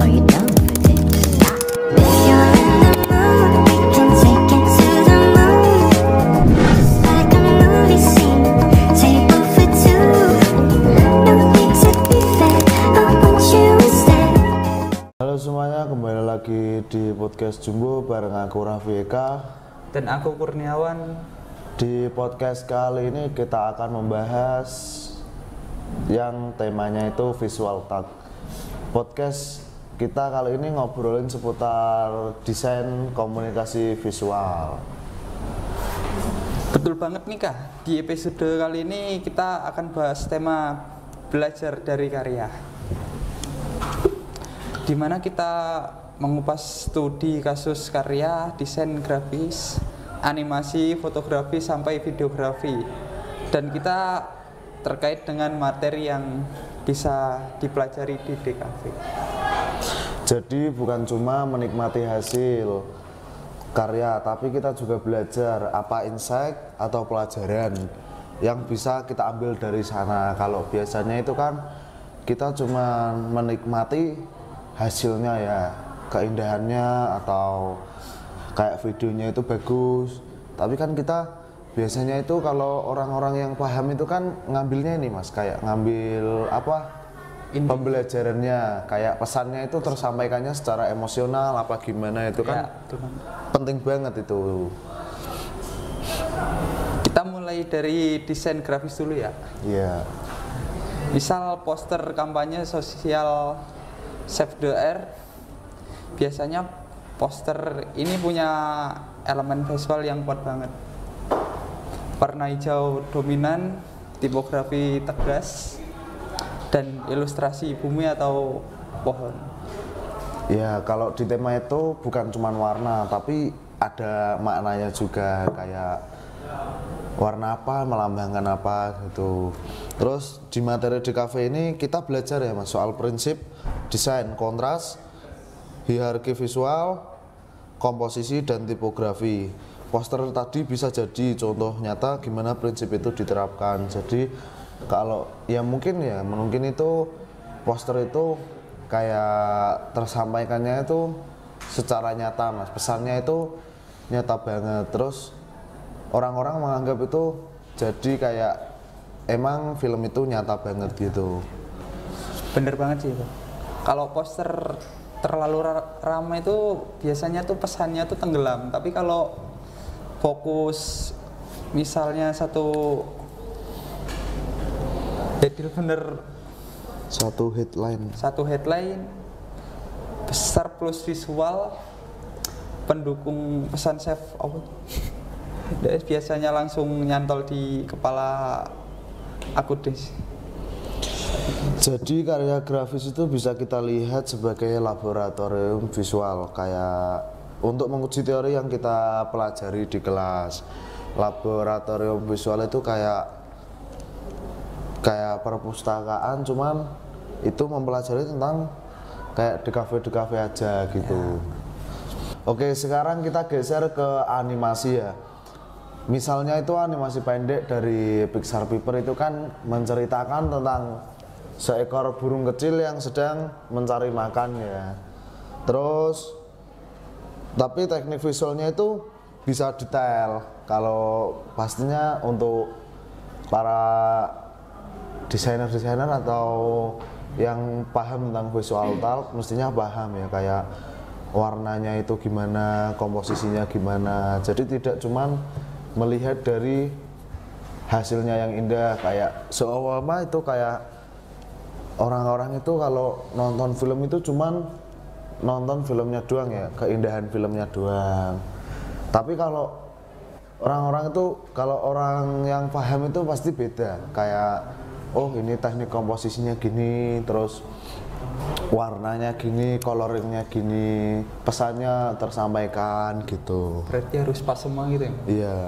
Are you down for this? If you're in the mood, we can take it to the moon. Just like a movie scene, table for two. No need to be fair, I want you instead. Halo semuanya, kembali lagi di podcast Jumbo bareng aku Raffi Eka dan aku Kurniawan. Di podcast kali ini kita akan membahas yang temanya itu visual talk. Podcast kita kali ini ngobrolin seputar desain komunikasi visual. Betul banget nih Kak, di episode kali ini kita akan bahas tema belajar dari karya, dimana kita mengupas studi kasus karya, desain grafis, animasi, fotografi, sampai videografi. Dan kita terkait dengan materi yang bisa dipelajari di DKV. Jadi bukan cuma menikmati hasil karya, tapi kita juga belajar apa insight atau pelajaran yang bisa kita ambil dari sana. Kalau biasanya itu kan kita cuma menikmati hasilnya ya, keindahannya atau kayak videonya itu bagus, tapi kan kita biasanya itu kalau orang-orang yang paham itu kan ngambilnya ini mas, kayak ngambil apa pembelajarannya, kayak pesannya itu tersampaikannya secara emosional apa gimana itu kan ya, penting banget itu. Kita mulai dari desain grafis dulu ya. Iya. Misal poster kampanye sosial Save the Earth, biasanya poster ini punya elemen visual yang kuat banget. Warna hijau dominan, tipografi tegas, dan ilustrasi bumi atau pohon. Ya, kalau di tema itu bukan cuma warna, tapi ada maknanya juga, kayak warna apa melambangkan apa gitu. Terus di materi di kafe ini kita belajar ya mas soal prinsip desain, kontras, hierarki visual, komposisi, dan tipografi. Poster tadi bisa jadi contoh nyata gimana prinsip itu diterapkan. Jadi kalau ya mungkin itu poster itu kayak tersampaikannya itu secara nyata mas, pesannya itu nyata banget. Terus orang-orang menganggap itu jadi kayak emang film itu nyata banget gitu. Bener banget sih itu. Kalau poster terlalu ramai itu biasanya tuh pesannya tuh tenggelam. Tapi kalau fokus misalnya satu headline besar plus visual pendukung pesan save biasanya langsung nyantol di kepala aku deh. Jadi karya grafis itu bisa kita lihat sebagai laboratorium visual, kayak untuk menguji teori yang kita pelajari di kelas. Laboratorium visual itu kayak perpustakaan, cuman itu mempelajari tentang kayak di kafe aja gitu ya. Oke, sekarang kita geser ke animasi ya. Misalnya itu animasi pendek dari Pixar Piper itu kan menceritakan tentang seekor burung kecil yang sedang mencari makan ya. Terus tapi teknik visualnya itu bisa detail. Kalau pastinya untuk para desainer atau yang paham tentang visual talk mestinya paham ya, kayak warnanya itu gimana, komposisinya gimana. Jadi tidak cuman melihat dari hasilnya yang indah, kayak seumpama itu kayak orang-orang itu kalau nonton film itu cuman nonton filmnya doang ya, keindahan filmnya doang. Tapi kalau orang-orang itu, kalau orang yang paham itu pasti beda, kayak oh ini teknik komposisinya gini, terus warnanya gini, coloringnya gini, pesannya tersampaikan gitu. Berarti harus pas semua gitu ya? Iya.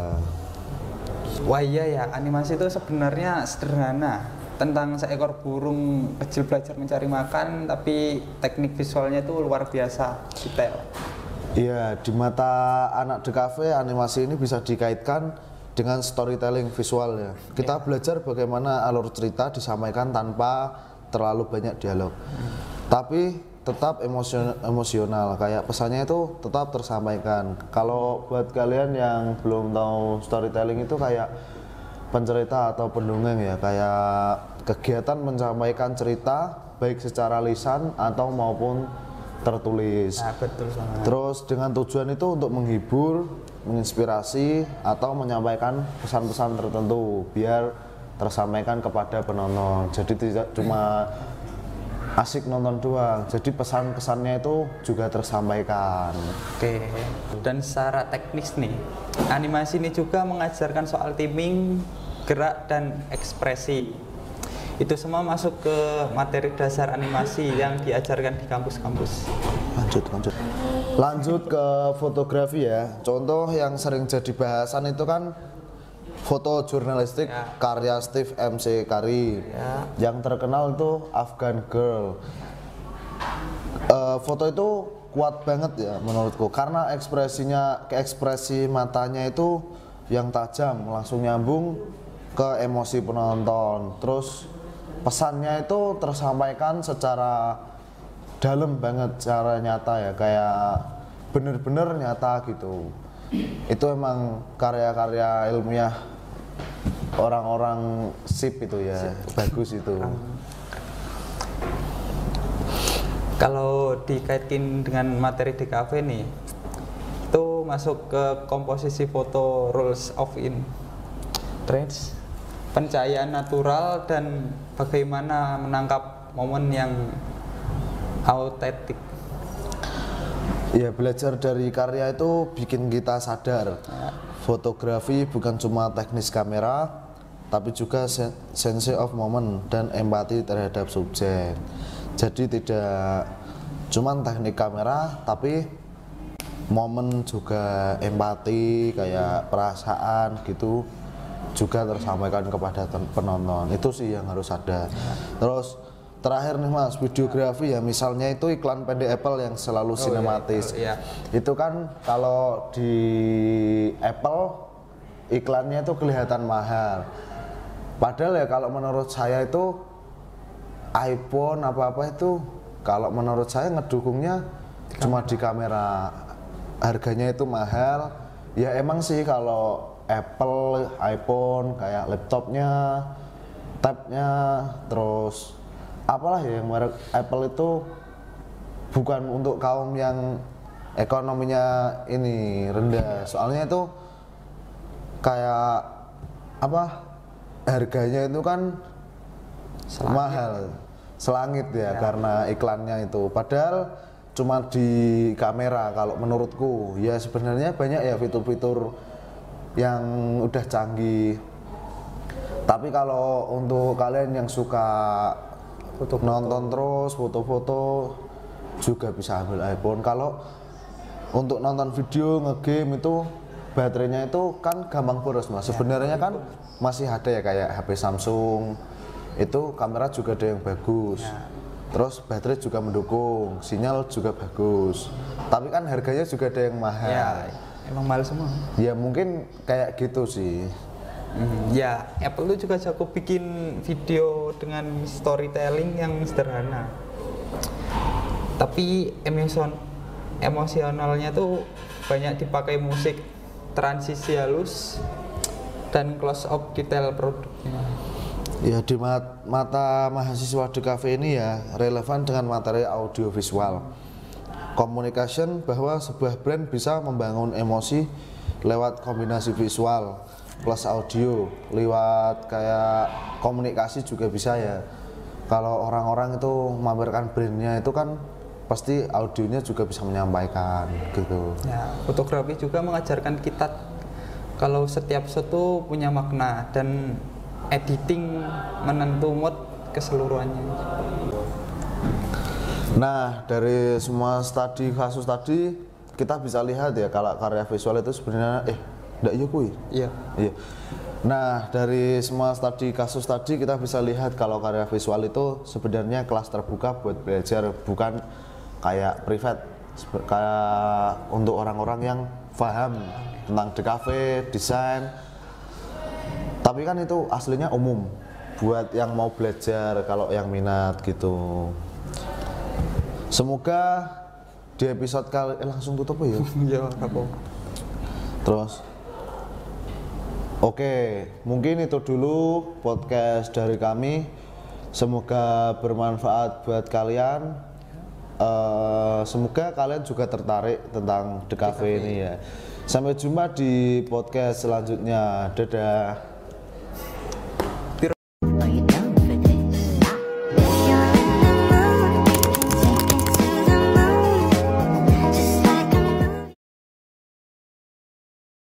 Wah iya ya, animasi itu sebenarnya sederhana, tentang seekor burung kecil belajar mencari makan, tapi teknik visualnya itu luar biasa detail. Iya, di mata anak DKV animasi ini bisa dikaitkan dengan storytelling visual ya. Kita belajar bagaimana alur cerita disampaikan tanpa terlalu banyak dialog. Tapi tetap emosional, kayak pesannya itu tetap tersampaikan. Kalau buat kalian yang belum tahu, storytelling itu kayak pencerita atau pendongeng ya, kayak kegiatan menyampaikan cerita baik secara lisan atau maupun tertulis. Nah, betul sama. Terus dengan tujuan itu untuk menghibur, menginspirasi atau menyampaikan pesan-pesan tertentu biar tersampaikan kepada penonton. Jadi tidak cuma asik nonton doang, jadi pesan-pesannya itu juga tersampaikan. Oke. Dan secara teknis nih, animasi ini juga mengajarkan soal timing, gerak dan ekspresi. Itu semua masuk ke materi dasar animasi yang diajarkan di kampus-kampus. Lanjut ke fotografi ya. Contoh yang sering jadi bahasan itu kan foto jurnalistik Ya. karya Steve MC Curry. Ya. Yang terkenal itu Afghan Girl. Foto itu kuat banget ya menurutku karena ekspresi matanya itu yang tajam, langsung nyambung ke emosi penonton. Terus pesannya itu tersampaikan secara dalam banget, secara nyata ya, kayak bener-bener nyata gitu. Itu emang karya-karya ilmiah orang-orang sip itu ya, bagus itu. Kalau dikaitin dengan materi DKV nih, itu masuk ke komposisi foto, rules of interest, pencahayaan natural, dan bagaimana menangkap momen yang autentik. Ya, belajar dari karya itu bikin kita sadar fotografi bukan cuma teknis kamera, tapi juga sense of moment dan empati terhadap subjek. Jadi tidak cuman teknik kamera, tapi momen juga, empati, kayak perasaan gitu juga tersampaikan kepada penonton. Itu sih yang harus ada. Terus terakhir nih Mas, videografi ya, misalnya itu iklan pendek Apple yang selalu sinematis. Iya. Itu kan kalau di Apple iklannya itu kelihatan mahal. Padahal ya kalau menurut saya itu iPhone apa-apa itu kalau menurut saya ngedukungnya cuma di kamera. Harganya itu mahal. Ya emang sih kalau Apple, iPhone kayak laptopnya, tabnya, terus apalah ya yang merek Apple itu bukan untuk kaum yang ekonominya ini rendah. Soalnya itu kayak apa, harganya itu kan mahal, selangit ya, karena iklannya itu. Padahal cuma di kamera. Kalau menurutku ya sebenarnya banyak ya fitur-fitur yang udah canggih. Tapi kalau untuk kalian yang suka nonton terus foto-foto juga bisa ambil iPhone. Kalau untuk nonton video, ngegame itu baterainya itu kan gampang boros Mas. Sebenarnya kan masih ada ya kayak HP Samsung. Itu kamera juga ada yang bagus. Terus baterai juga mendukung, sinyal juga bagus. Tapi kan harganya juga ada yang mahal. Ya, emang mahal semua. Ya mungkin kayak gitu sih. Ya, Apple itu juga cukup bikin video dengan storytelling yang sederhana. Tapi emosionalnya tuh banyak dipakai musik, transisi halus, dan close up detail produknya. Ya di mata mahasiswa DKV ini ya relevan dengan materi audiovisual. Communication, bahwa sebuah brand bisa membangun emosi lewat kombinasi visual plus audio, lewat kayak komunikasi juga bisa ya. Kalau orang-orang itu memamerkan brandnya itu kan pasti audionya juga bisa menyampaikan gitu. Ya, fotografi juga mengajarkan kita kalau setiap shot tuh punya makna dan editing menentu mood keseluruhannya. Nah, dari semua kasus tadi kita bisa lihat ya kalau karya visual itu sebenarnya ndak iya kuy. Iya. Iya. Nah, dari semua kasus tadi kita bisa lihat kalau karya visual itu sebenarnya kelas terbuka buat belajar, bukan kayak privat, kayak untuk orang-orang yang paham tentang DKV, desain. Tapi kan itu aslinya umum buat yang mau belajar, kalau yang minat gitu. Semoga di episode kali langsung tutup ya. Ya, apa? Terus oke, mungkin itu dulu podcast dari kami. Semoga bermanfaat buat kalian. Semoga kalian juga tertarik tentang The Cafe ini ya. Sampai jumpa di podcast selanjutnya. Dadah.